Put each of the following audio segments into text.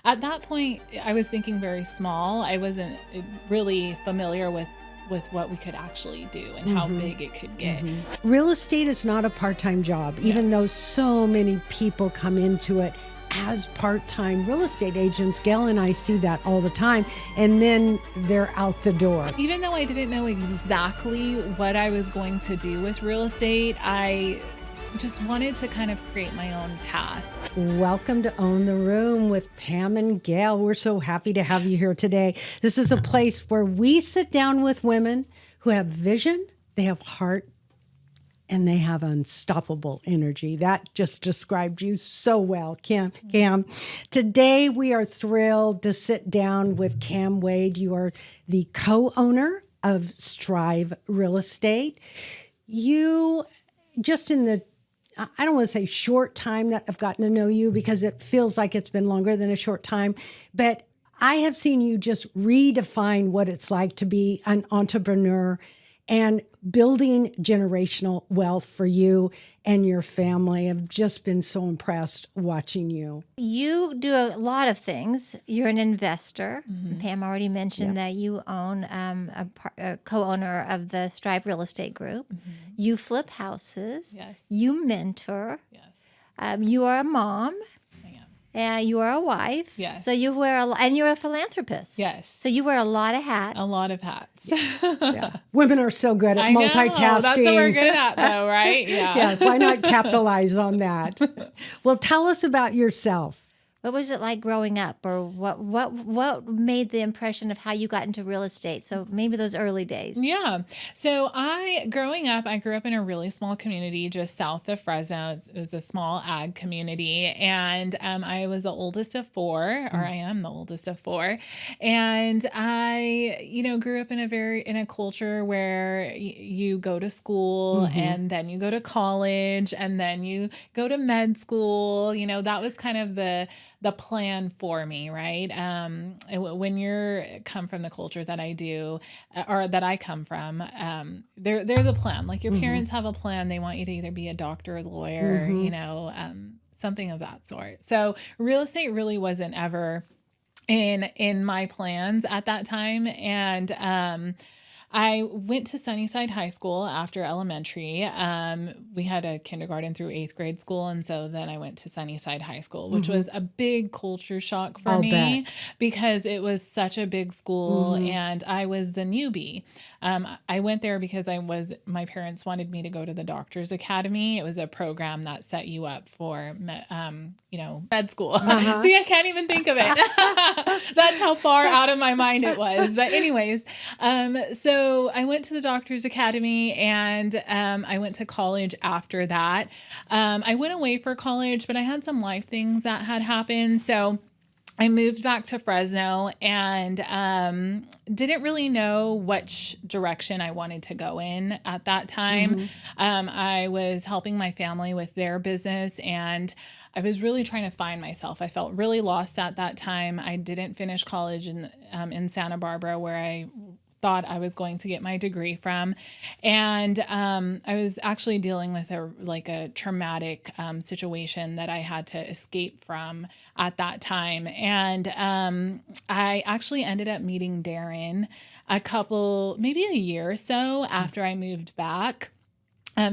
At that point, I was thinking very small. I wasn't really familiar with what we could actually do and how big it could get. Real estate is not a part-time job, even though so many people come into it as part-time real estate agents. Gayle and I see that all the time, and then they're out the door. Even though I didn't know exactly what I was going to do with real estate, I just wanted to kind of create my own path. Welcome to Own the Room with Pam and Gayle. We're so happy to have you here today. This is a place where we sit down with women who have vision, they have heart, and they have unstoppable energy. That just described you so well, Cam. Today, we are thrilled to sit down with Cam Wade. You are the co-owner of Strive Real Estate. You, just in the, I don't want to say short time that I've gotten to know you, because it feels like it's been longer than a short time, but I have seen you just redefine what it's like to be an entrepreneur and building generational wealth for you and your family. I've just been so impressed watching you. You do a lot of things. You're an investor. Pam already mentioned that you own a co-owner of the Strive Real Estate Group. You flip houses. Yes. You mentor. Yes. You are a mom. I You are a wife. Yes. So you wear and you're a philanthropist. Yes. So you wear a lot of hats. A lot of hats. Yeah. Women are so good at multitasking. That's what we're good at, though, right? Yeah. Yeah, why not capitalize on that? Well, tell us about yourself. What was it like growing up, or what made the impression of how you got into real estate? So maybe those early days. Yeah. So I grew up in a really small community just south of Fresno. It was a small ag community. And I was the oldest of four, or I am the oldest of four. And I, grew up in a culture where you go to school and then you go to college and then you go to med school. That was kind of the plan for me, right? When you're come from the culture that I do, or that I come from, there's a plan. Like your parents have a plan. They want you to either be a doctor, a lawyer, something of that sort. So real estate really wasn't ever in my plans at that time. And I went to Sunnyside High School after elementary. We had a kindergarten through 8th grade school. And so then I went to Sunnyside High School, which was a big culture shock for me because it was such a big school and I was the newbie. I went there because my parents wanted me to go to the Doctor's Academy. It was a program that set you up for, med school. See, I can't even think of it. That's how far out of my mind it was. But anyways, so I went to the Doctor's Academy and I went to college after that. I went away for college, but I had some life things that had happened. So I moved back to Fresno and didn't really know which direction I wanted to go in at that time. I was helping my family with their business and I was really trying to find myself. I felt really lost at that time. I didn't finish college in Santa Barbara, where I thought I was going to get my degree from. And I was actually dealing with a traumatic situation that I had to escape from at that time. And I actually ended up meeting Darren maybe a year or so after I moved back.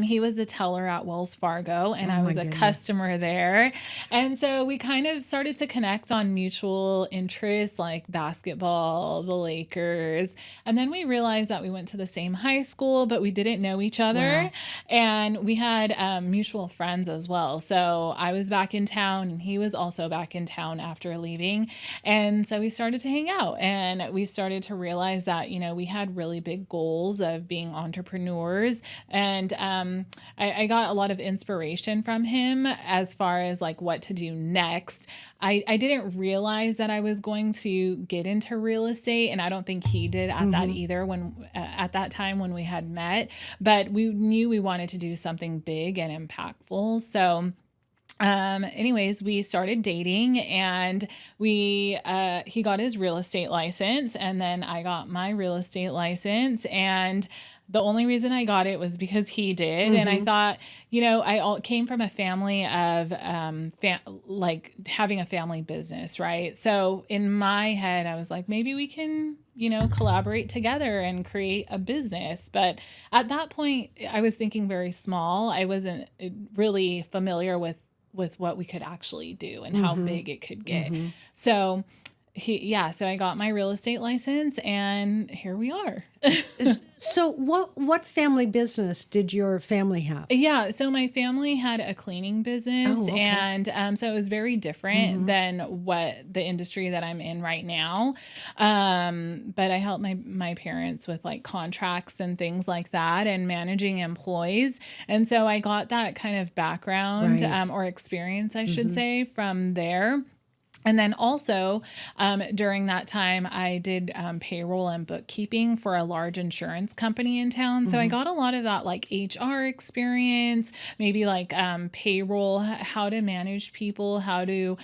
He was a teller at Wells Fargo and I was a customer there. And so we kind of started to connect on mutual interests like basketball, the Lakers. And then we realized that we went to the same high school, but we didn't know each other. Wow. And we had mutual friends as well. So I was back in town and he was also back in town after leaving. And so we started to hang out and we started to realize that, we had really big goals of being entrepreneurs. And I got a lot of inspiration from him as far as like what to do next. I didn't realize that I was going to get into real estate, and I don't think he did at that either at that time when we had met, but we knew we wanted to do something big and impactful. So anyways, we started dating and he got his real estate license and then I got my real estate license, and The only reason I got it was because he did. And I thought, I came from a family of like having a family business, right? So in my head, I was like, maybe we can, collaborate together and create a business. But at that point, I was thinking very small. I wasn't really familiar with what we could actually do and how big it could get. So so I got my real estate license and here we are. So what family business did your family have? Yeah, so my family had a cleaning business, Oh, okay. and so it was very different than what the industry that I'm in right now. But I helped my parents with like contracts and things like that and managing employees. And so I got that kind of background Right. or experience, I should say, from there. And then also during that time, I did payroll and bookkeeping for a large insurance company in town. So I got a lot of that like HR experience, maybe like payroll, how to manage people, how to,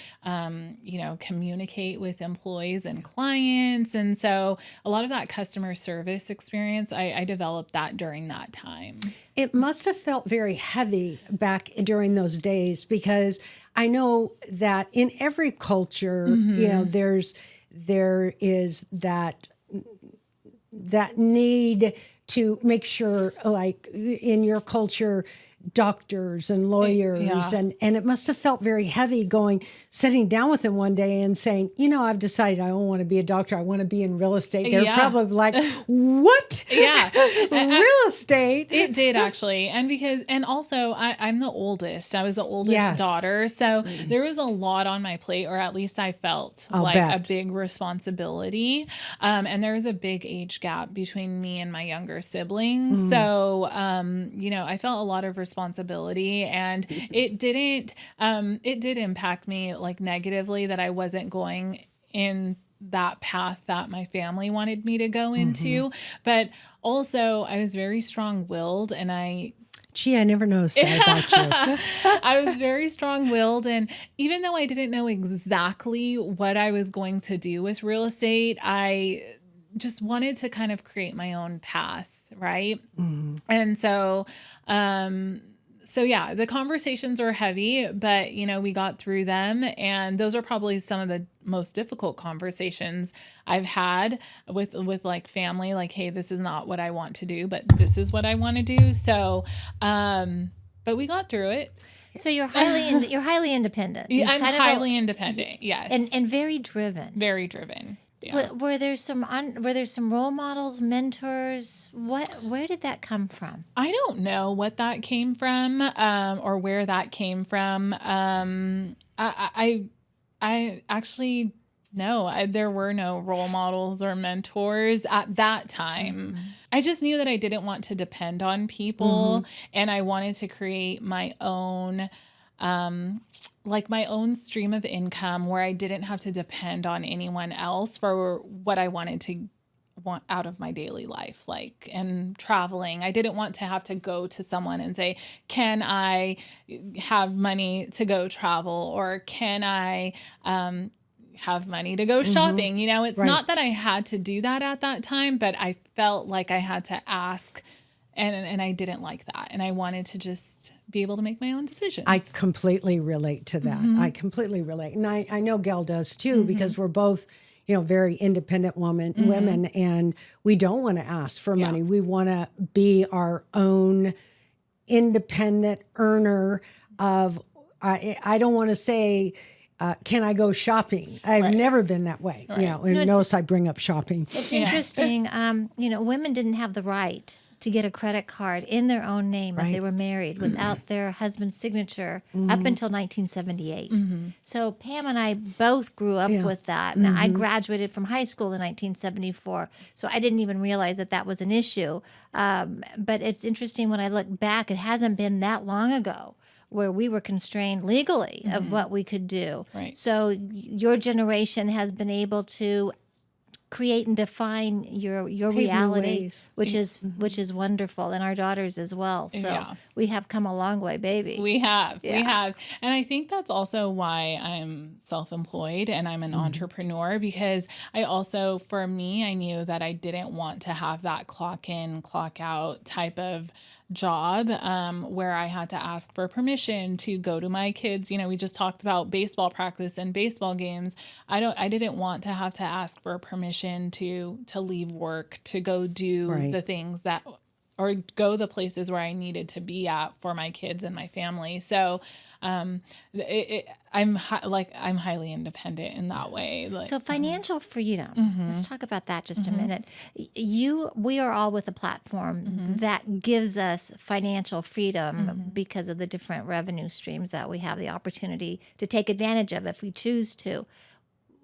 communicate with employees and clients. And so a lot of that customer service experience, I developed that during that time. It must have felt very heavy back during those days because I know that in every culture, there is that need to make sure, like in your culture, doctors and lawyers, and it must have felt very heavy sitting down with him one day and saying, I've decided I don't want to be a doctor. I want to be in real estate. They're probably like, what? Yeah. Real estate? It did actually. And also I'm the oldest. I was the oldest daughter. So there was a lot on my plate, or at least I felt a big responsibility. And there was a big age gap between me and my younger siblings. So, I felt a lot of responsibility, and it did impact me like negatively that I wasn't going in that path that my family wanted me to go into. But also I was very strong-willed, and I never noticed that about you. I was very strong-willed, and even though I didn't know exactly what I was going to do with real estate, I just wanted to kind of create my own path, right? And so the conversations were heavy, but we got through them, and those are probably some of the most difficult conversations I've had with like family, like, hey, this is not what I want to do, but this is what I want to do. So, but we got through it. So you're highly independent. I'm highly independent. Yes. And very driven. Very driven. Yeah. But were there some role models, mentors? Where did that come from? I don't know what that came from, or where that came from. I actually no. There were no role models or mentors at that time. I just knew that I didn't want to depend on people, and I wanted to create my own. My own stream of income where I didn't have to depend on anyone else for what I want out of my daily life, and traveling. I didn't want to have to go to someone and say, can I have money to go travel, or can I have money to go shopping? It's not that I had to do that at that time, but I felt like I had to ask. And I didn't like that. And I wanted to just be able to make my own decisions. I completely relate to that. I completely relate. And I know Gayle does too, because we're both, very independent women, and we don't want to ask for money. We want to be our own independent earner of, I don't want to say, can I go shopping? I've never been that way. And notice I bring up shopping. It's interesting. Women didn't have the right to get a credit card in their own name if they were married without their husband's signature up until 1978. So Pam and I both grew up with that. Now, I graduated from high school in 1974, so I didn't even realize that was an issue. But it's interesting when I look back, it hasn't been that long ago where we were constrained legally of what we could do. Right. So your generation has been able to create and define your new reality, ways. which is wonderful, and our daughters as well. So we have come a long way, baby. We have. And I think that's also why I'm self-employed and I'm an entrepreneur, because for me, I knew that I didn't want to have that clock in, clock out type of job where I had to ask for permission to go to my kids. We just talked about baseball practice and baseball games. I didn't want to have to ask for permission to leave work, to go do the things that, or go the places where I needed to be at for my kids and my family. So I'm highly independent in that way. So financial freedom. Let's talk about that just a minute. We are all with a platform that gives us financial freedom because of the different revenue streams that we have the opportunity to take advantage of if we choose to.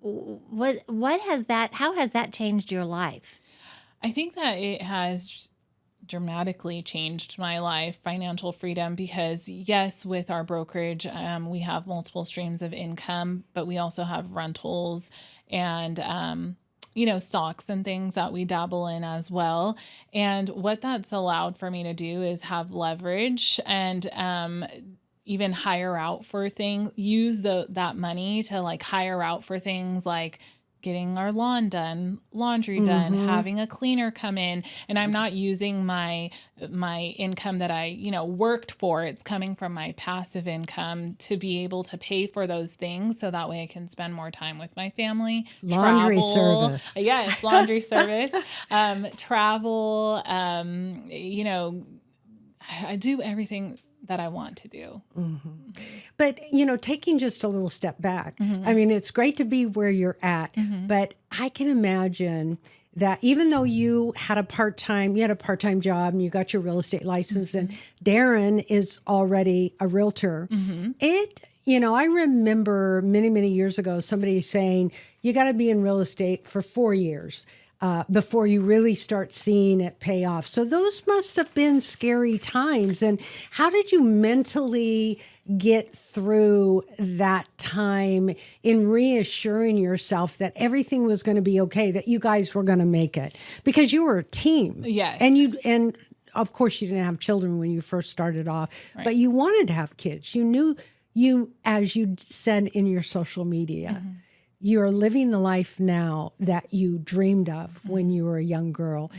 How has that changed your life? I think that it has dramatically changed my life, financial freedom, because yes, with our brokerage, we have multiple streams of income, but we also have rentals and, stocks and things that we dabble in as well. And what that's allowed for me to do is have leverage and, even hire out for things, use that money to hire out for things like getting our lawn done, laundry done, having a cleaner come in. And I'm not using my income that I, worked for. It's coming from my passive income to be able to pay for those things. So that way I can spend more time with my family. Laundry service. Yes. Laundry service, travel, I do everything that I want to do. But, taking just a little step back, I mean, it's great to be where you're at, but I can imagine that even though you had a part-time job and you got your real estate license and Darren is already a realtor, I remember many, many years ago, somebody saying, you got to be in real estate for 4 years. Before you really start seeing it pay off. So those must have been scary times. And how did you mentally get through that time in reassuring yourself that everything was going to be okay, that you guys were going to make it? Because you were a team. Yes. And of course you didn't have children when you first started off, but you wanted to have kids. You knew, as you said in your social media, you're living the life now that you dreamed of when you were a young girl.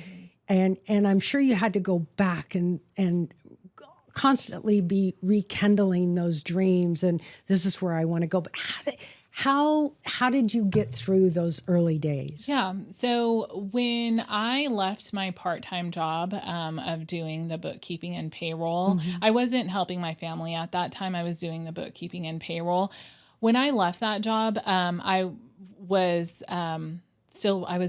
And I'm sure you had to go back and constantly be rekindling those dreams. And this is where I want to go. But how did you get through those early days? Yeah. So when I left my part-time job of doing the bookkeeping and payroll, I wasn't helping my family at that time. I was doing the bookkeeping and payroll. When I left that job, I was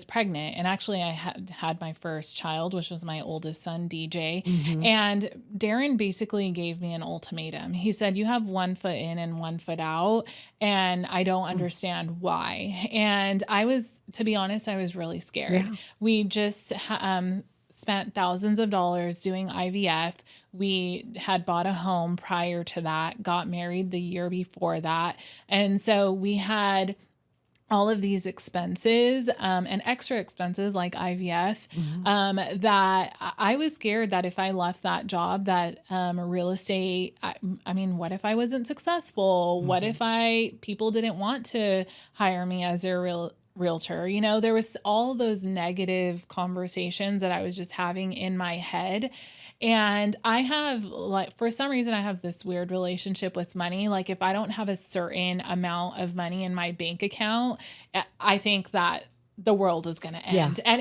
pregnant, and actually I had my first child, which was my oldest son, DJ. And Darren basically gave me an ultimatum. He said, you have 1 foot in and 1 foot out, and I don't understand why. And to be honest, I was really scared. Yeah. We just spent thousands of dollars doing IVF. We had bought a home prior to that, got married the year before that. And so we had all of these expenses and extra expenses like IVF that I was scared that if I left that job, that real estate, I mean, what if I wasn't successful? What if people didn't want to hire me as a realtor? There was all those negative conversations that I was just having in my head. And I have, for some reason, I have this weird relationship with money. Like, if I don't have a certain amount of money in my bank account, I think that the world is going to end. Yeah.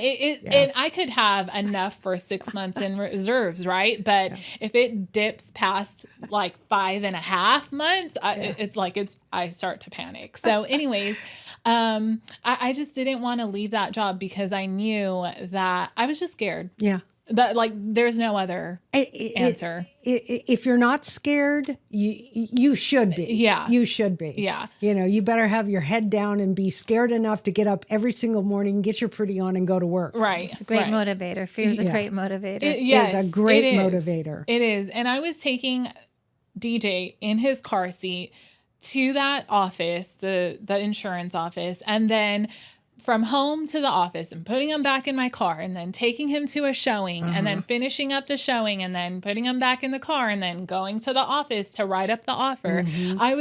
And I could have enough for 6 months in reserves, right? But if it dips past 5.5 months, I start to panic. So anyways, I just didn't want to leave that job because I knew that I was just scared. Yeah. That there's no other answer. If you're not scared, you should be. Yeah. You should be. Yeah. You better have your head down and be scared enough to get up every single morning, get your pretty on, and go to work. Right. It's a great motivator. Fear is a great motivator. It's a great motivator. It is. And I was taking DJ in his car seat to that office, the insurance office, and then from home to the office and putting him back in my car and then taking him to a showing and then finishing up the showing and then putting him back in the car and then going to the office to write up the offer. I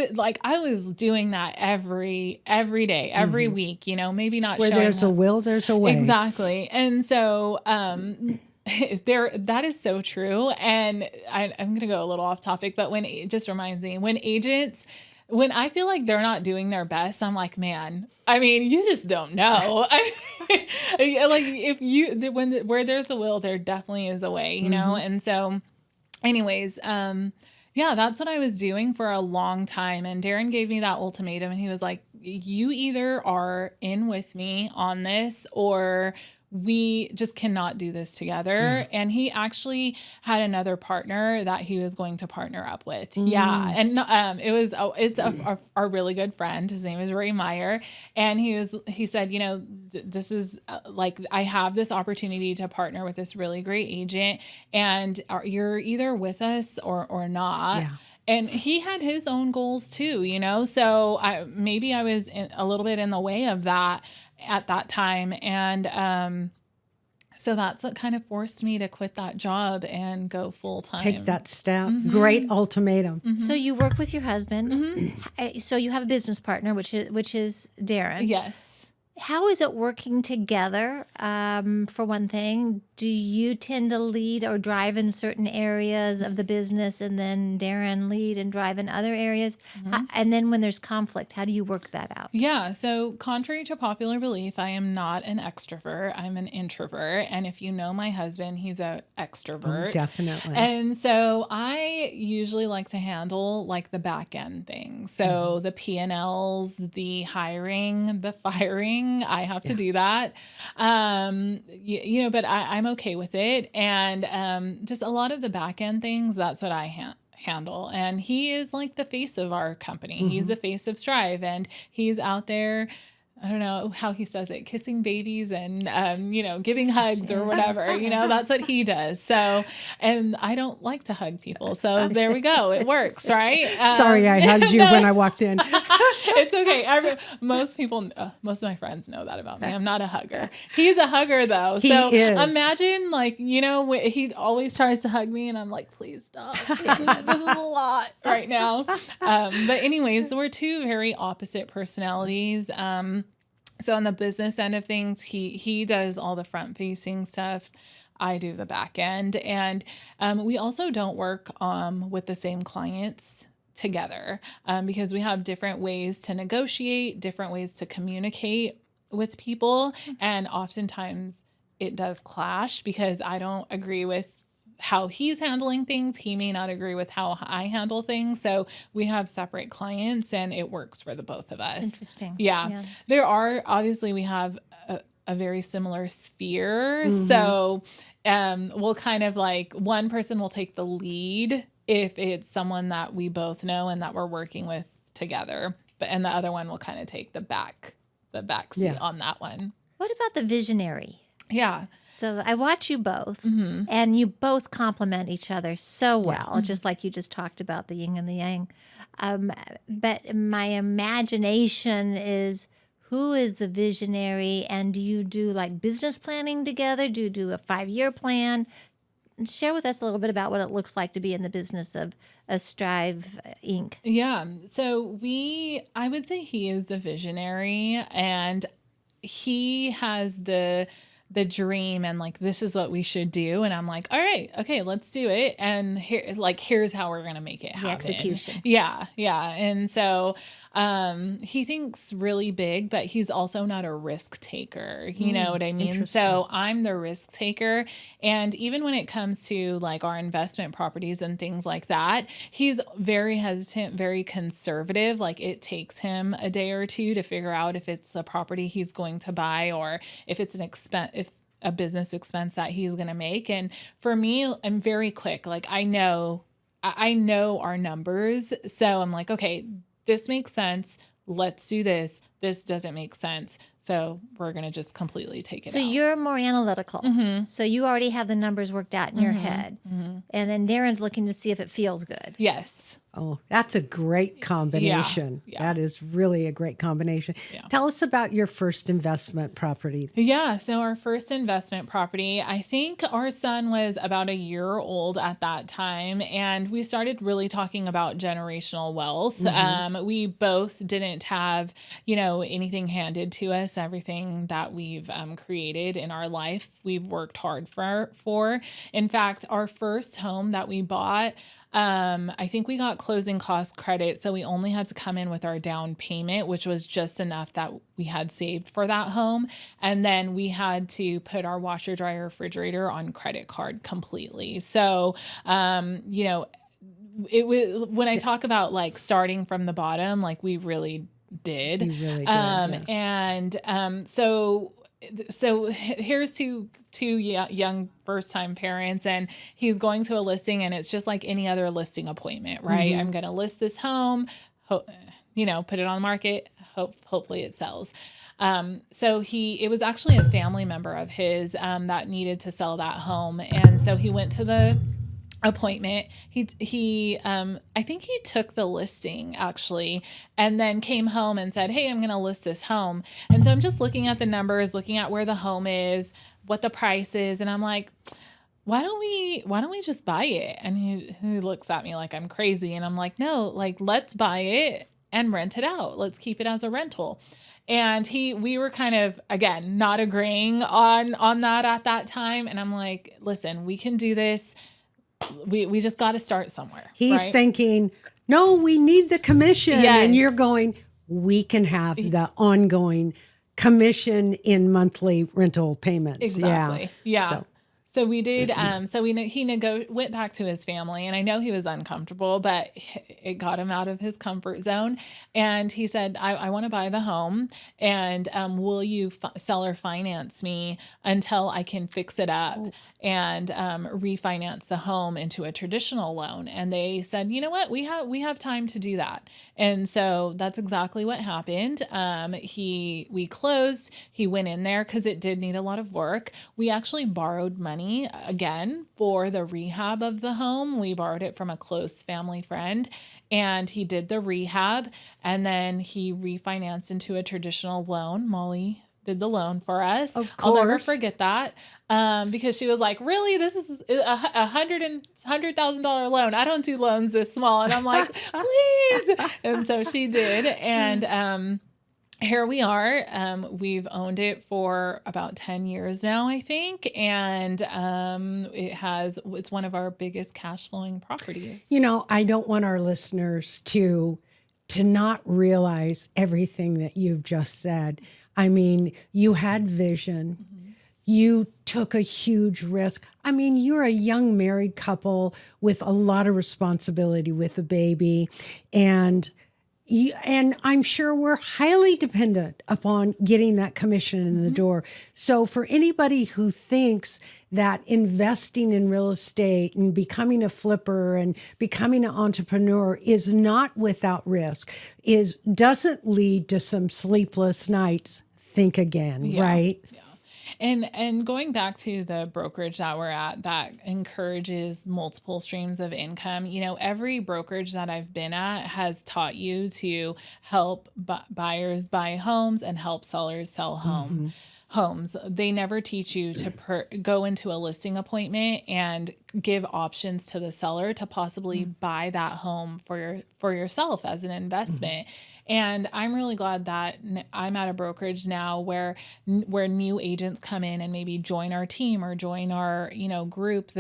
was doing that every day, every week, maybe not Where showing there's a will, there's a way. Exactly. And so, that is so true. And I'm going to go a little off topic, but it just reminds me when I feel like they're not doing their best, I'm like, man, I mean, you just don't know. Like where there's a will, there definitely is a way, And so anyways, yeah, that's what I was doing for a long time. And Darren gave me that ultimatum and he was like, you either are in with me on this or we just cannot do this together. Yeah. And he actually had another partner that he was going to partner up with. Yeah. And it's our really good friend. His name is Ray Meyer. And he said, this is like, I have this opportunity to partner with this really great agent and you're either with us or not. Yeah. And he had his own goals too, so I was a little bit in the way of that at that time. And so that's what kind of forced me to quit that job and go full time. Take that step. Great ultimatum. So you work with your husband. So you have a business partner, which is Darren. Yes. How is it working together? For one thing, do you tend to lead or drive in certain areas of the business and then Darren lead and drive in other areas? And then when there's conflict, how do you work that out? Yeah. So contrary to popular belief, I am not an extrovert. I'm an introvert. And if you know my husband, he's an extrovert. Oh, definitely. And so I usually like to handle like the back end things. So the P&Ls, the hiring, the firing, I have to do that. But I'm okay with it. And just a lot of the back end things, that's what I handle. And he is like the face of our company. He's the face of Strive and he's out there, I don't know how he says it, kissing babies and, giving hugs or whatever, that's what he does. So, and I don't like to hug people. So there we go. It works, right? Sorry, I hugged you when I walked in. It's okay. Most of my friends know that about me. I'm not a hugger. He's a hugger though. He is. Imagine he always tries to hug me and I'm like, please stop. This is a lot right now. But anyways, we're two very opposite personalities. So on the business end of things, he does all the front facing stuff. I do the back end. And we also don't work with the same clients together because we have different ways to negotiate, different ways to communicate with people. And oftentimes it does clash because I don't agree with how he's handling things. He may not agree with how I handle things. So we have separate clients and it works for the both of us. That's interesting. Yeah. Obviously we have a very similar sphere. So we'll kind of like one person will take the lead if it's someone that we both know and that we're working with together. And the other one will kind of take the back seat on that one. What about the visionary? Yeah. So I watch you both, and you both complement each other so well, just like you just talked about the yin and the yang. But my imagination is, who is the visionary, and do you do like business planning together? Do you do a 5-year plan? Share with us a little bit about what it looks like to be in the business of Strive Inc. Yeah. So I would say he is the visionary, and he has the dream and like, this is what we should do. And I'm like, all right, okay, let's do it. And here's how we're going to make it happen. The execution. Yeah. Yeah. And so, he thinks really big, but he's also not a risk taker. You know what I mean? So I'm the risk taker. And even when it comes to like our investment properties and things like that, he's very hesitant, very conservative. Like it takes him a day or two to figure out if it's a property he's going to buy or if it's a business expense that he's going to make. And for me, I'm very quick. Like I know our numbers. So I'm like, okay, this makes sense. Let's do this. this doesn't make sense. So we're going to just completely take it So out. you're more analytical. So you already have the numbers worked out in your head. And then Darren's looking to see if it feels good. Yes. Oh, that's a great combination. Yeah. That is really a great combination. Yeah. Tell us about your first investment property. Yeah. So our first investment property, I think our son was about a year old at that time. And we started really talking about generational wealth. We both didn't have, anything handed to us. Everything that we've created in our life, we've worked hard for. In fact, our first home that we bought, I think we got closing cost credit. So we only had to come in with our down payment, which was just enough that we had saved for that home. And then we had to put our washer, dryer, refrigerator on credit card completely. So, it was, when I talk about like starting from the bottom, like we really did. You really did, So here's two young first time parents, and he's going to a listing, and it's just like any other listing appointment, right? I'm going to list this home, put it on the market. Hopefully it sells. It was actually a family member of his that needed to sell that home, and so he went to the appointment. I think he took the listing actually, and then came home and said, "Hey, I'm going to list this home." And so I'm just looking at the numbers, looking at where the home is, what the price is. And I'm like, why don't we just buy it? And he looks at me like I'm crazy. And I'm like, no, like, let's buy it and rent it out. Let's keep it as a rental. And we were kind of, again, not agreeing on that at that time. And I'm like, listen, we can do this. We just got to start somewhere. He's right? thinking, no, we need the commission. Yes. And you're going, we can have the ongoing commission in monthly rental payments. Exactly. Yeah. So we did. He went back to his family, and I know he was uncomfortable, but it got him out of his comfort zone. And he said, "I want to buy the home, and will you seller finance me until I can fix it up and refinance the home into a traditional loan?" And they said, "You know what? We have time to do that." And so that's exactly what happened. We closed. He went in there because it did need a lot of work. We actually borrowed money again for the rehab of the home. We borrowed it from a close family friend, and he did the rehab, and then he refinanced into a traditional loan. Molly did the loan for us. Of I'll never course. forget that because she was like, "Really, this is a $100,000 loan? I don't do loans this small." And I'm like, "Please!" And so she did, and here we are. We've owned it for about 10 years now, I think. And it's one of our biggest cash flowing properties. I don't want our listeners to not realize everything that you've just said. I mean, you had vision. Mm-hmm. You took a huge risk. I mean, you're a young married couple with a lot of responsibility with a baby, and I'm sure we're highly dependent upon getting that commission in the door. So for anybody who thinks that investing in real estate and becoming a flipper and becoming an entrepreneur is not without risk, doesn't lead to some sleepless nights, think again, right? Yeah. And going back to the brokerage that we're at that encourages multiple streams of income, every brokerage that I've been at has taught you to help buyers buy homes and help sellers sell homes. They never teach you to go into a listing appointment and give options to the seller to possibly buy that home for yourself as an investment. And I'm really glad that I'm at a brokerage now where new agents come in and maybe join our team or join our, group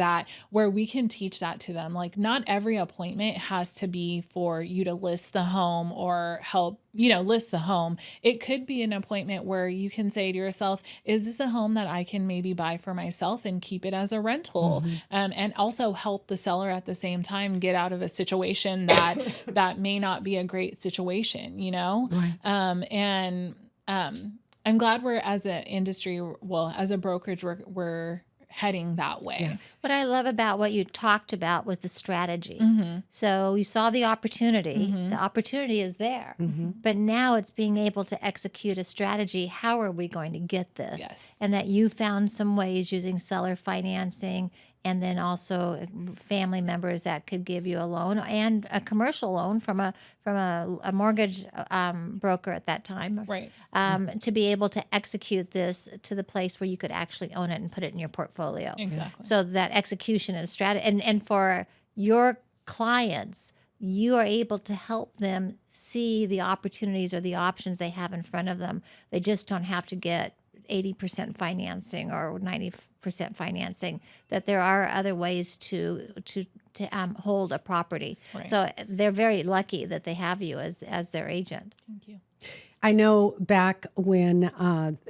where we can teach that to them. Like, not every appointment has to be for you to list the home or help, list the home. It could be an appointment where you can say to yourself, is this a home that I can maybe buy for myself and keep it as a rental? And also help the seller at the same time get out of a situation that may not be a great situation, Right. I'm glad we're, as an industry, as a brokerage, we're heading that way. Yeah. What I love about what you talked about was the strategy. So you saw the opportunity. The opportunity is there. But now it's being able to execute a strategy. How are we going to get this? Yes. And that you found some ways using seller financing and then also family members that could give you a loan and a commercial loan from a mortgage broker at that time. Right. To be able to execute this to the place where you could actually own it and put it in your portfolio. Exactly. So that execution and strategy, and for your clients, you are able to help them see the opportunities or the options they have in front of them. They just don't have to get 80% financing or 90% financing, that there are other ways to hold a property. Right. So they're very lucky that they have you as their agent. Thank you. I know back when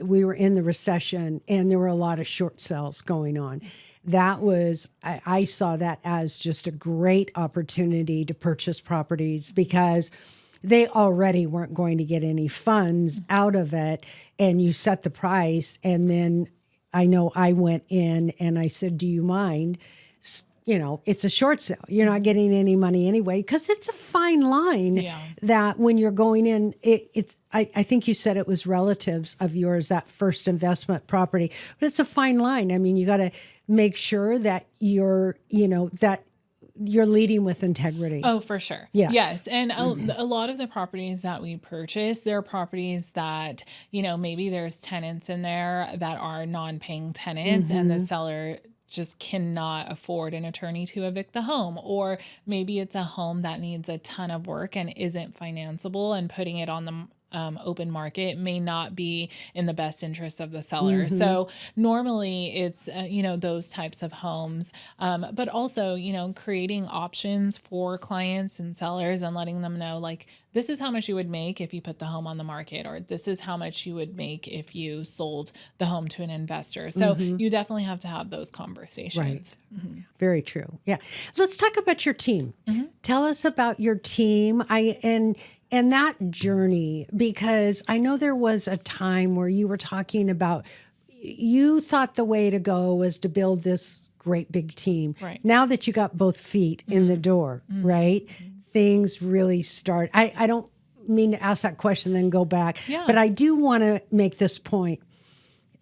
we were in the recession and there were a lot of short sales going on. That was, I saw that as just a great opportunity to purchase properties because they already weren't going to get any funds out of it. And you set the price. And then I know I went in and I said, do you mind? You know, it's a short sale. You're not getting any money anyway, because it's a fine line that when you're going in, I think you said it was relatives of yours, that first investment property, but it's a fine line. I mean, you got to make sure that you're leading with integrity. Oh, for sure. Yes. Yes. And a lot of the properties that we purchase, they're properties that, maybe there's tenants in there that are non-paying tenants and the seller just cannot afford an attorney to evict the home. Or maybe it's a home that needs a ton of work and isn't financeable, and putting it on the open market may not be in the best interest of the seller. So normally it's, those types of homes, but also, creating options for clients and sellers and letting them know, like, this is how much you would make if you put the home on the market, or this is how much you would make if you sold the home to an investor. So you definitely have to have those conversations. Right. Very true. Yeah. Let's talk about your team. Tell us about your team. And that journey, because I know there was a time where you were talking about, you thought the way to go was to build this great big team. Right. Now that you got both feet in the door, right? Things really start. I don't mean to ask that question, then go back, but I do want to make this point.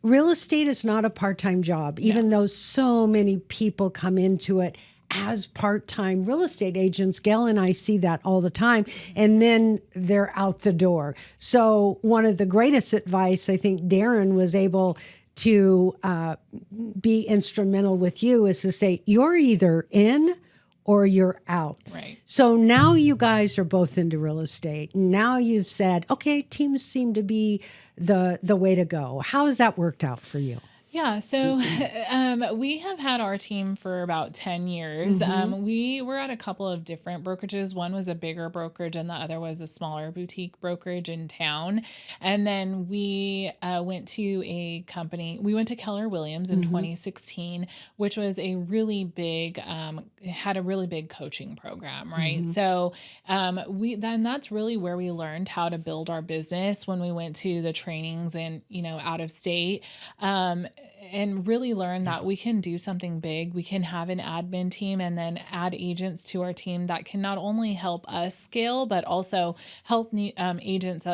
Real estate is not a part-time job, even though so many people come into it as part-time real estate agents. Gayle and I see that all the time, and then they're out the door. So one of the greatest advice I think Darren was able to be instrumental with you is to say, you're either in or you're out. Right. So now you guys are both into real estate. Now you've said, okay, teams seem to be the way to go. How has that worked out for you? Yeah, so we have had our team for about 10 years. We were at a couple of different brokerages. One was a bigger brokerage and the other was a smaller boutique brokerage in town. And then we went to a company. We went to Keller Williams in 2016, which was a really big, had a really big coaching program, right? So that's really where we learned how to build our business when we went to the trainings and, out of state. And really learn that we can do something big. We can have an admin team and then add agents to our team that can not only help us scale, but also help agents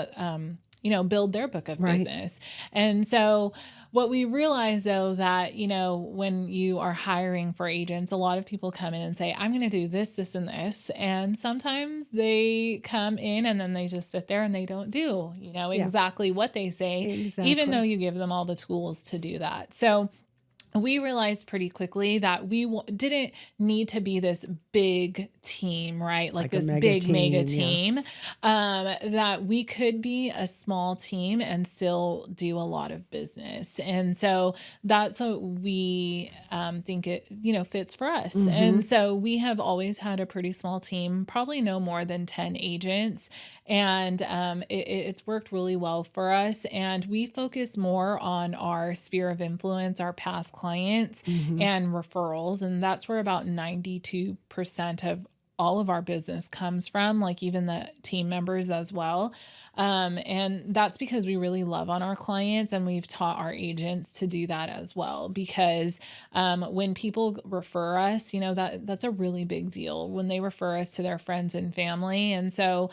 build their book of business. And so what we realize, though, that, when you are hiring for agents, a lot of people come in and say, I'm going to do this, this, and this. And sometimes they come in and then they just sit there and they don't do, exactly what they say, even though you give them all the tools to do that. So we realized pretty quickly that we didn't need to be this big team, right? Like this big mega team, that we could be a small team and still do a lot of business. And so that's what we think it, fits for us. And so we have always had a pretty small team, probably no more than 10 agents. And it's worked really well for us. And we focus more on our sphere of influence, our past clients and referrals. And that's where about 92% of all of our business comes from, like even the team members as well. And that's because we really love on our clients, and we've taught our agents to do that as well. Because when people refer us, that's a really big deal when they refer us to their friends and family. And so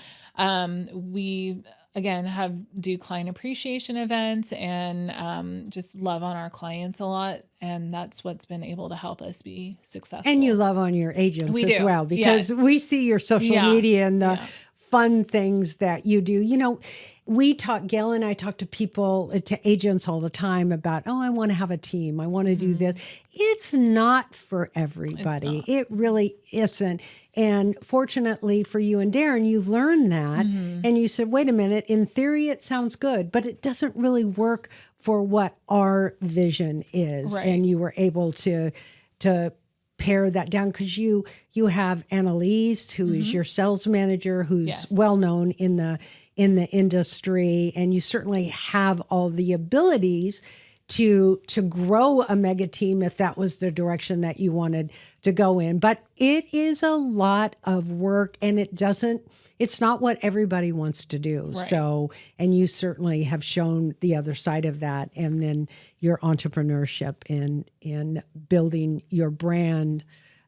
we again do client appreciation events and just love on our clients a lot. And that's what's been able to help us be successful. And you love on your agents We as do. well, because Yes. we see your social media and the fun things that you do. Gayle and I talk to people, to agents all the time about, I want to have a team. I want to do this. It's not for everybody. It really isn't. And fortunately for you and Darren, you learned that and you said, wait a minute, in theory, it sounds good, but it doesn't really work for what our vision is. Right. And you were able to pare that down, because you have Annalise, who is your sales manager, who's well known in the industry, and you certainly have all the abilities to grow a mega team if that was the direction that you wanted to go in. But it is a lot of work, and it's not what everybody wants to do. Right. So, and you certainly have shown the other side of that, and then your entrepreneurship in building your brand,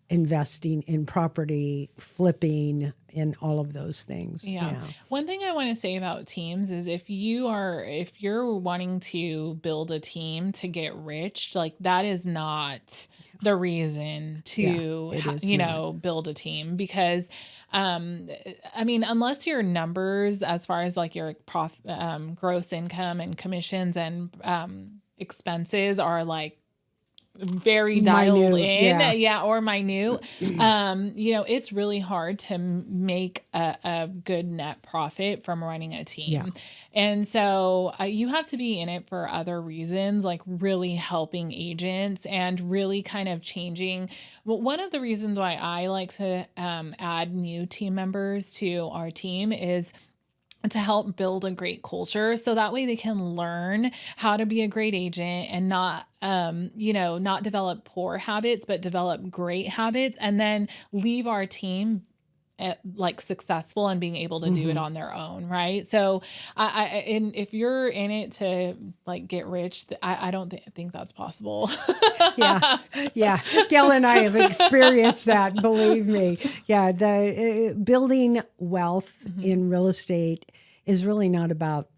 investing in property, flipping, and all of those things. Yeah. One thing I want to say about teams is if you're wanting to build a team to get rich, like that is not the reason to, build a team, because, unless your numbers, as far as like your gross income and commissions and, expenses are like very dialed in, or minute. It's really hard to make a good net profit from running a team. Yeah. And so you have to be in it for other reasons, like really helping agents and really kind of changing. Well, one of the reasons why I like to add new team members to our team is to help build a great culture. So that way they can learn how to be a great agent and not develop poor habits, but develop great habits, and then leave our team successful and being able to do it on their own. Right. So and if you're in it to like get rich, I don't think that's possible. Yeah. Gayle and I have experienced that. Believe me. Yeah. The building wealth in real estate is really not about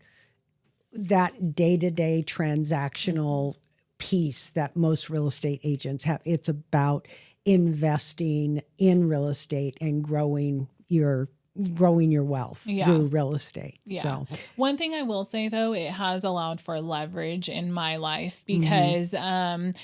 that day-to-day transactional piece that most real estate agents have. It's about investing in real estate and growing your wealth through real estate. Yeah. So one thing I will say though, it has allowed for leverage in my life because, having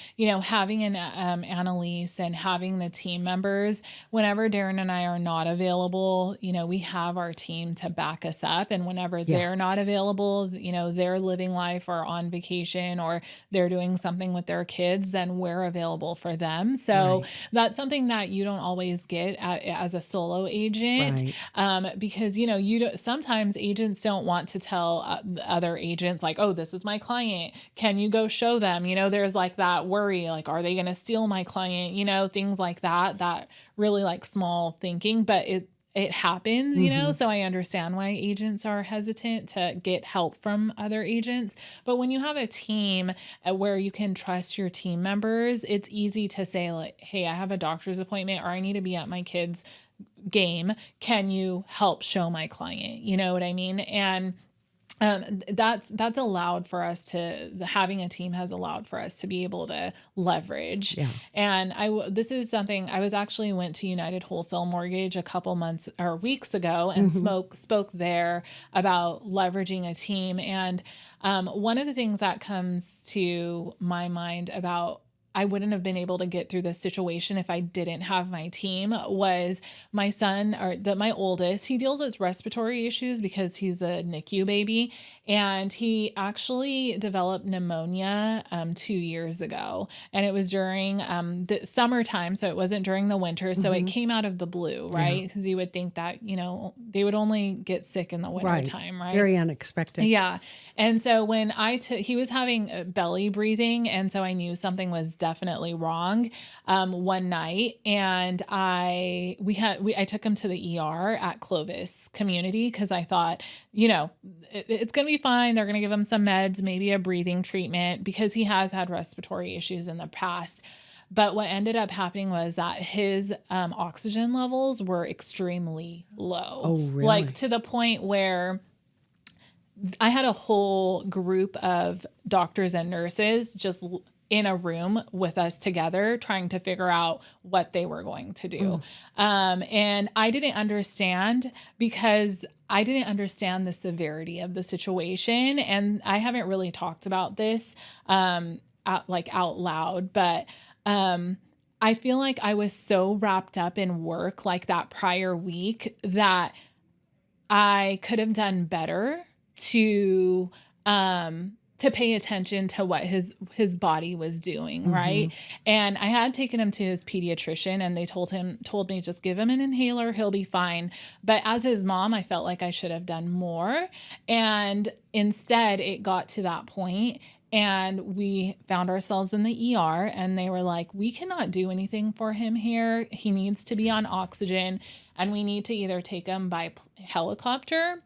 an Annalise and having the team members, whenever Darren and I are not available, we have our team to back us up. And whenever they're not available, they're living life or on vacation or they're doing something with their kids, then we're available for them. So that's something that you don't always get as a solo agent. Because, sometimes agents don't want to tell other agents like, oh, this is my client. Can you go show them? There's like that worry, like, are they going to steal my client? Things like that really like small thinking, but it happens, so I understand why agents are hesitant to get help from other agents. But when you have a team where you can trust your team members, it's easy to say like, hey, I have a doctor's appointment or I need to be at my kid's game. Can you help show my client? You know what I mean? And that's allowed for us having a team has allowed for us to be able to leverage. Yeah. And this is something I went to United Wholesale Mortgage a couple months or weeks ago and spoke there about leveraging a team. And one of the things that comes to my mind about I wouldn't have been able to get through this situation if I didn't have my team was my son, my oldest, he deals with respiratory issues because he's a NICU baby. And he actually developed pneumonia 2 years ago. And it was during the summertime. So it wasn't during the winter. So it came out of the blue, right? Because you would think that, they would only get sick in the winter time, right? Very unexpected. Yeah. And so when he was having belly breathing. And so I knew something was definitely wrong one night. And I took him to the ER at Clovis Community because I thought, it's going to be fine. They're going to give him some meds, maybe a breathing treatment, because he has had respiratory issues in the past. But what ended up happening was that his oxygen levels were extremely low. Oh, really? Like to the point where I had a whole group of doctors and nurses just in a room with us together trying to figure out what they were going to do. And I didn't understand because I didn't understand the severity of the situation. And I haven't really talked about this out loud, but I feel like I was so wrapped up in work like that prior week that I could have done better to pay attention to what his body was doing. Right. And I had taken him to his pediatrician and they told me, just give him an inhaler. He'll be fine. But as his mom, I felt like I should have done more. And instead it got to that point and we found ourselves in the ER and they were like, we cannot do anything for him here. He needs to be on oxygen and we need to either take him by helicopter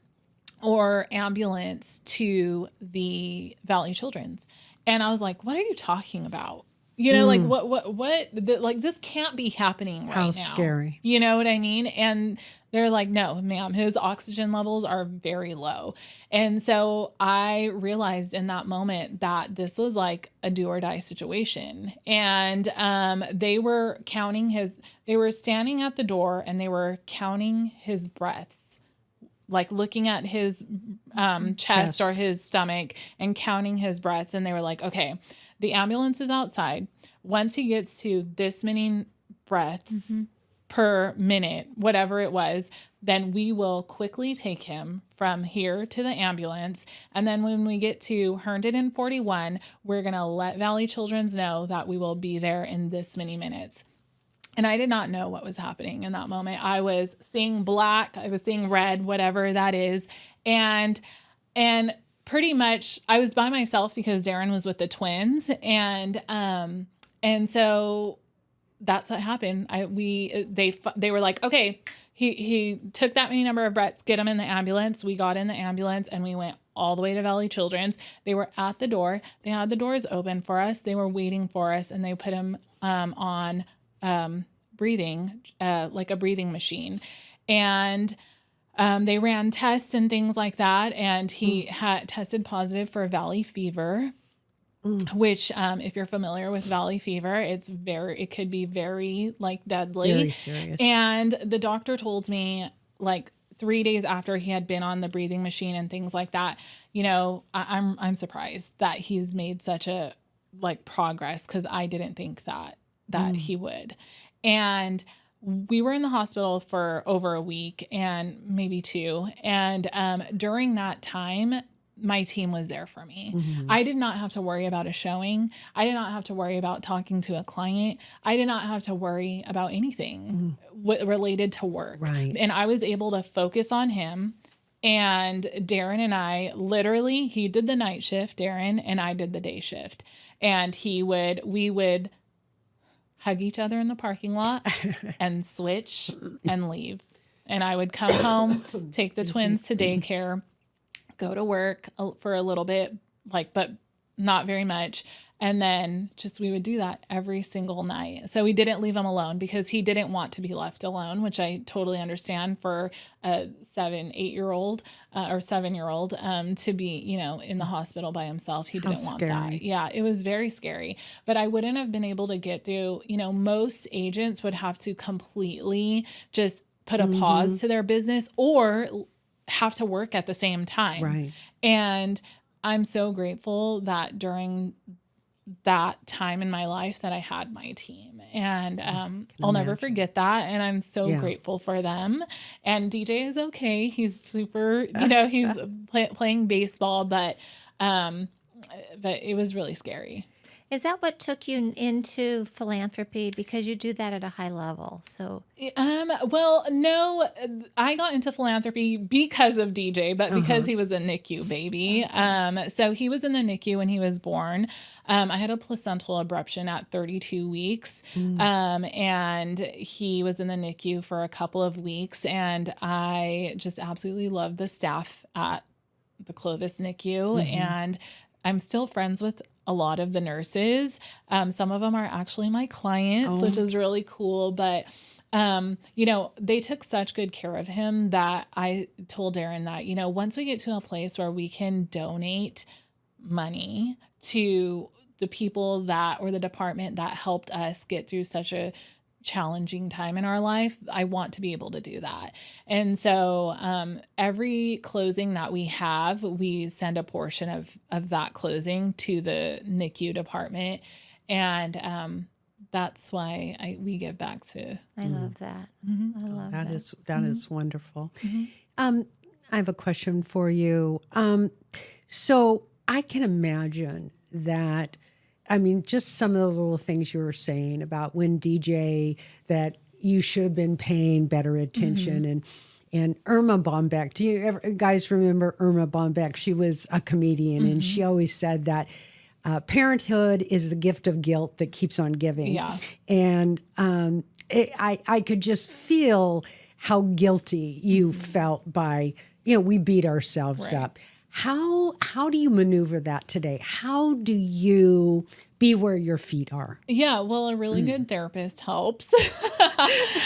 or ambulance to the Valley Children's. And I was like, what are you talking about? Like like this can't be happening right now. How scary. You know what I mean? And they're like, no, ma'am, his oxygen levels are very low. And so I realized in that moment that this was like a do or die situation. And they were standing at the door and they were counting his breaths, like looking at his chest or his stomach and counting his breaths. And they were like, okay, the ambulance is outside. Once he gets to this many breaths per minute, whatever it was, then we will quickly take him from here to the ambulance. And then when we get to Herndon and 41, we're going to let Valley Children's know that we will be there in this many minutes. And I did not know what was happening in that moment. I was seeing black, I was seeing red, whatever that is. And pretty much I was by myself because Darren was with the twins. And so that's what happened. They were like, okay, he took that many number of breaths, get him in the ambulance. We got in the ambulance and we went all the way to Valley Children's. They were at the door. They had the doors open for us. They were waiting for us and they put him on breathing, like a breathing machine. And they ran tests and things like that. And he had tested positive for valley fever, which if you're familiar with valley fever, it could be very like deadly. Very serious. And the doctor told me like 3 days after he had been on the breathing machine and things like that, I'm surprised that he's made such a like progress, because I didn't think that he would. And we were in the hospital for over a week and maybe 2. And during that time, my team was there for me. I did not have to worry about a showing. I did not have to worry about talking to a client. I did not have to worry about anything related to work. Right. And I was able to focus on him. And Darren and I literally, he did the night shift, Darren, and I did the day shift. And we would hug each other in the parking lot and switch and leave. And I would come home, take the twins to daycare, go to work for a little bit, but not very much. And then we would do that every single night. So we didn't leave him alone because he didn't want to be left alone, which I totally understand for a 8-year-old or 7-year-old to be, in the hospital by himself. He didn't want that. Yeah, it was very scary. But I wouldn't have been able to get through, most agents would have to completely just put a pause to their business or have to work at the same time. Right. And I'm so grateful that during that time in my life that I had my team, and I'll never forget that. And I'm so grateful for them. And DJ is okay. He's super, he's playing baseball, but it was really scary. Is that what took you into philanthropy? Because you do that at a high level. So Well, no, I got into philanthropy because of DJ, but because he was a NICU baby. So he was in the NICU when he was born. I had a placental abruption at 32 weeks. And he was in the NICU for a couple of weeks, and I just absolutely loved the staff at the Clovis NICU, and I'm still friends with a lot of the nurses. Some of them are actually my clients, which is really cool. But, they took such good care of him that I told Darren that, once we get to a place where we can donate money to the people or the department that helped us get through such a challenging time in our life, I want to be able to do that. And so every closing that we have, we send a portion of that closing to the NICU department. And that's why we give back to. I love that. I love that. That is wonderful. I have a question for you. So I can imagine that, just some of the little things you were saying about when DJ, that you should have been paying better attention. And Irma Bombeck, do you ever guys remember Irma Bombeck? She was a comedian, and she always said that parenthood is the gift of guilt that keeps on giving. Yeah. And I could just feel how guilty you felt by, we beat ourselves up. How do you maneuver that today? How do you be where your feet are? Yeah, well, a really good therapist helps.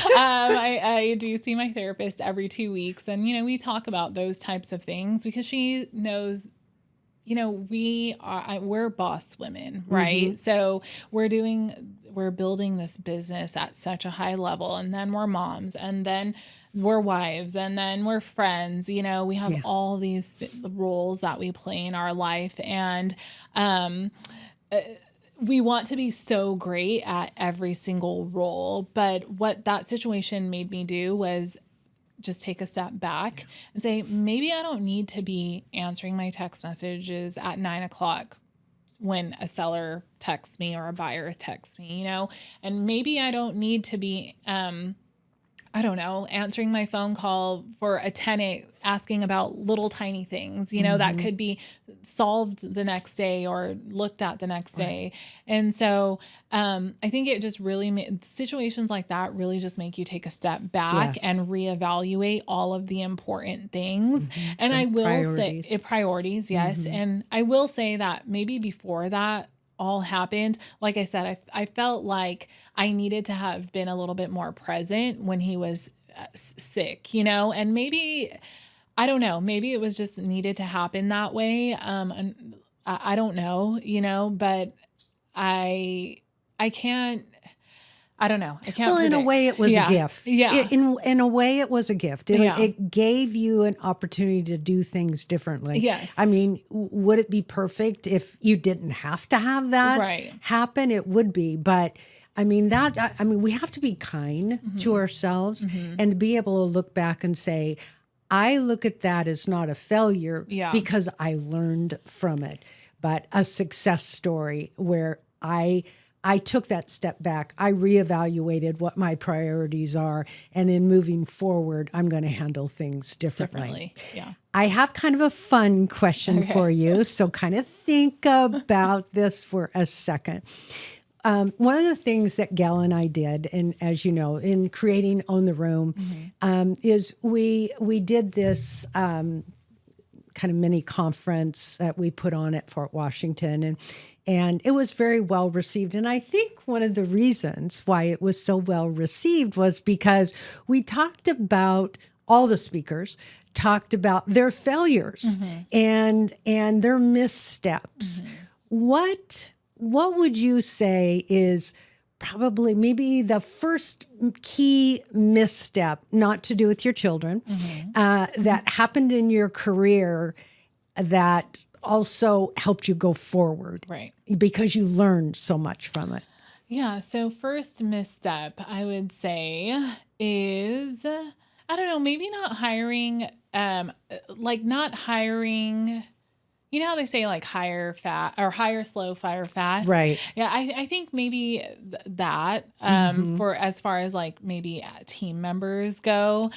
I do see my therapist every 2 weeks, and we talk about those types of things because she knows, we're boss women, right? So we're building this business at such a high level, and then we're moms, and then we're wives, and then we're friends. We have all these roles that we play in our life, and we want to be so great at every single role. But what that situation made me do was just take a step back and say, maybe I don't need to be answering my text messages at 9:00 when a seller texts me or a buyer texts me, and maybe I don't need to be, answering my phone call for a tenant asking about little tiny things, that could be solved the next day or looked at the next day. And so I think it just really, situations like that really just make you take a step back and reevaluate all of the important things. And I will say priorities, yes. And I will say that maybe before that all happened, like I said, I felt like I needed to have been a little bit more present when he was sick, and maybe, I don't know, maybe it was just needed to happen that way. And I don't know, but I can't. I don't know. I can't. Well, predict. in a way, it was a gift. Yeah. In a way, it was a gift. It gave you an opportunity to do things differently. Yes. Would it be perfect if you didn't have to have that happen? It would be, but we have to be kind to ourselves and to be able to look back and say, I look at that as not a failure because I learned from it, but a success story where I took that step back. I reevaluated what my priorities are. And in moving forward, I'm going to handle things differently. Yeah. I have kind of a fun question for you. So kind of think about this for a second. One of the things that Gayle and I did, and as you know, in creating Own the Room, is we did this kind of mini conference that we put on at Fort Washington, and it was very well received. And I think one of the reasons why it was so well received was because we talked about, all the speakers talked about their failures and their missteps. What would you say is probably maybe the first key misstep, not to do with your children, that happened in your career that also helped you go forward? Right. Because you learned so much from it. Yeah. So first misstep, I would say, is, I don't know, maybe not hiring you know how they say like hire slow, fire fast. Right. Yeah. I think maybe that, for as far as like maybe team members go,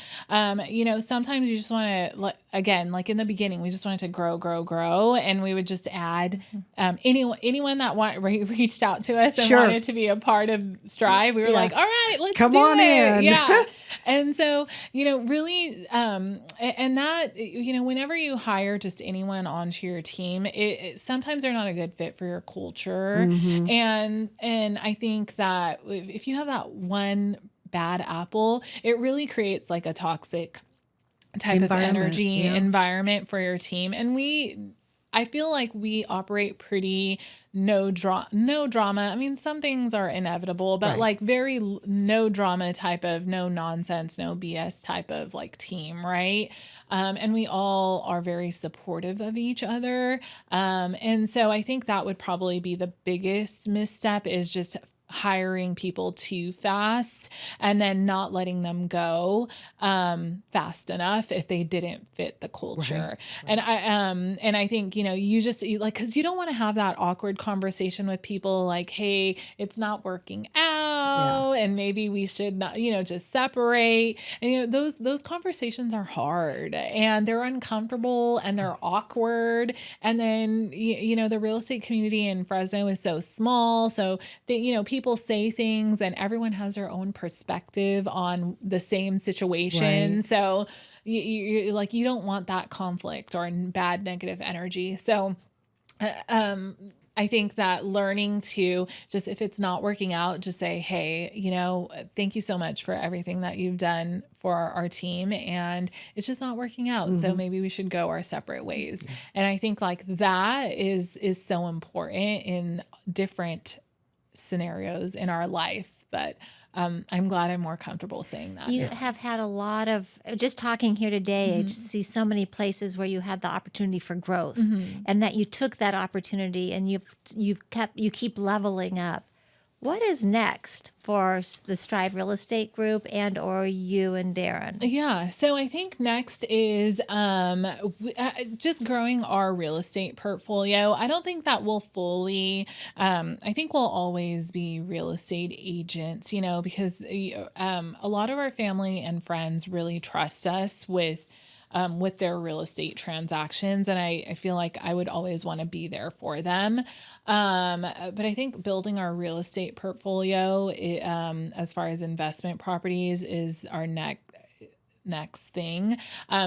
you know, sometimes you just want to, again, like in the beginning, we just wanted to grow. And we would just add, anyone that reached out to us and Sure. wanted to be a part of Strive. We were like, all right, let's Come do on it. in. Yeah. And so, you know, really, and that, you know, whenever you hire just anyone onto your team, it sometimes they're not a good fit for your culture. And I think that if you have that one bad apple, it really creates like a toxic type of energy environment for your team. And I feel like we operate pretty no drama. I mean, some things are inevitable, but like very no drama type of, no nonsense, no BS type of like team, right? And we all are very supportive of each other. And so I think that would probably be the biggest misstep, is just hiring people too fast and then not letting them go fast enough if they didn't fit the culture. And I think, you know, because you don't want to have that awkward conversation with people like, hey, it's not working out and maybe we should not, you know, just separate. And you know, those conversations are hard and they're uncomfortable and they're awkward. And then you know, the real estate community in Fresno is so small, so you know, people say things and everyone has their own perspective on the same situation. So you like, you don't want that conflict or bad negative energy. So, I think that learning to just, if it's not working out, just say, hey, you know, thank you so much for everything that you've done for our team. And it's just not working out. So maybe we should go our separate ways. And I think like that is so important in different scenarios in our life, but I'm glad I'm more comfortable saying that. You have had a lot of, just talking here today, I just see so many places where you had the opportunity for growth and that you took that opportunity and you keep leveling up. What is next for the Strive Real Estate Group and or you and Darren? Yeah, so I think next is just growing our real estate portfolio. I don't think that we'll fully, I think we'll always be real estate agents, you know, because a lot of our family and friends really trust us with their real estate transactions. And I feel like I would always want to be there for them. But I think building our real estate portfolio, as far as investment properties, is our next thing.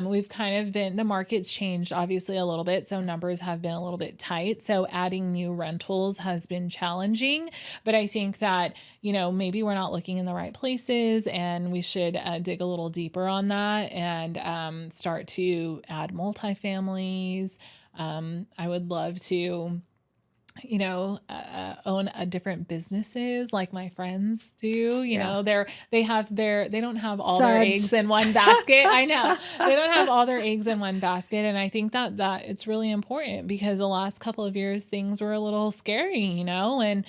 We've kind of the market's changed obviously a little bit, so numbers have been a little bit tight. So adding new rentals has been challenging, but I think that, you know, maybe we're not looking in the right places and we should dig a little deeper on that and start to add multifamilies. I would love to, you know, own a different businesses like my friends do. You know, they don't have all their eggs in one basket. I know they don't have all their eggs in one basket. And I think that it's really important because the last couple of years, things were a little scary, you know, and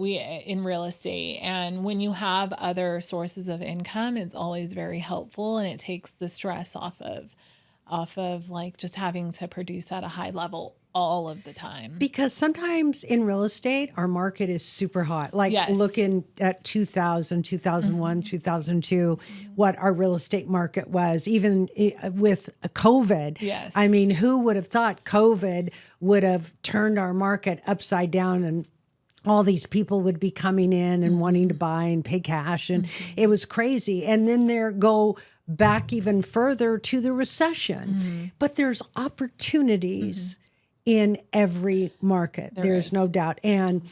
we in real estate, and when you have other sources of income, it's always very helpful and it takes the stress off of like just having to produce at a high level all of the time. Because sometimes in real estate, our market is super hot. Like looking at 2000, 2001, 2002, what our real estate market was, even with COVID. Yes. I mean, who would have thought COVID would have turned our market upside down and all these people would be coming in and wanting to buy and pay cash. And it was crazy. And then go back even further to the recession. But there's opportunities in every market. There's no doubt. And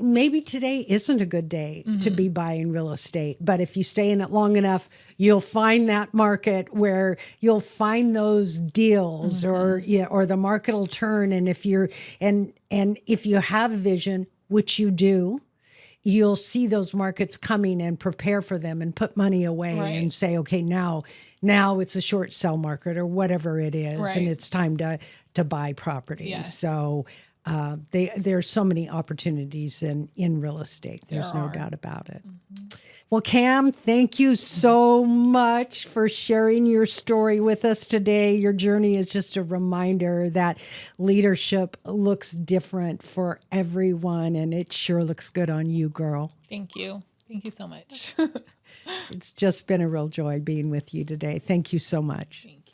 maybe today isn't a good day to be buying real estate, but if you stay in it long enough, you'll find that market where you'll find those deals or the market will turn. And if if you have vision, which you do, you'll see those markets coming and prepare for them and put money away and say, okay, now it's a short sell market or whatever it is. And it's time to buy properties. Yes. So there's so many opportunities in real estate. There's There no are. doubt about it. Well, Cam, thank you so much for sharing your story with us today. Your journey is just a reminder that leadership looks different for everyone, and it sure looks good on you, girl. Thank you. Thank you so much. It's just been a real joy being with you today. Thank you so much. Thank you.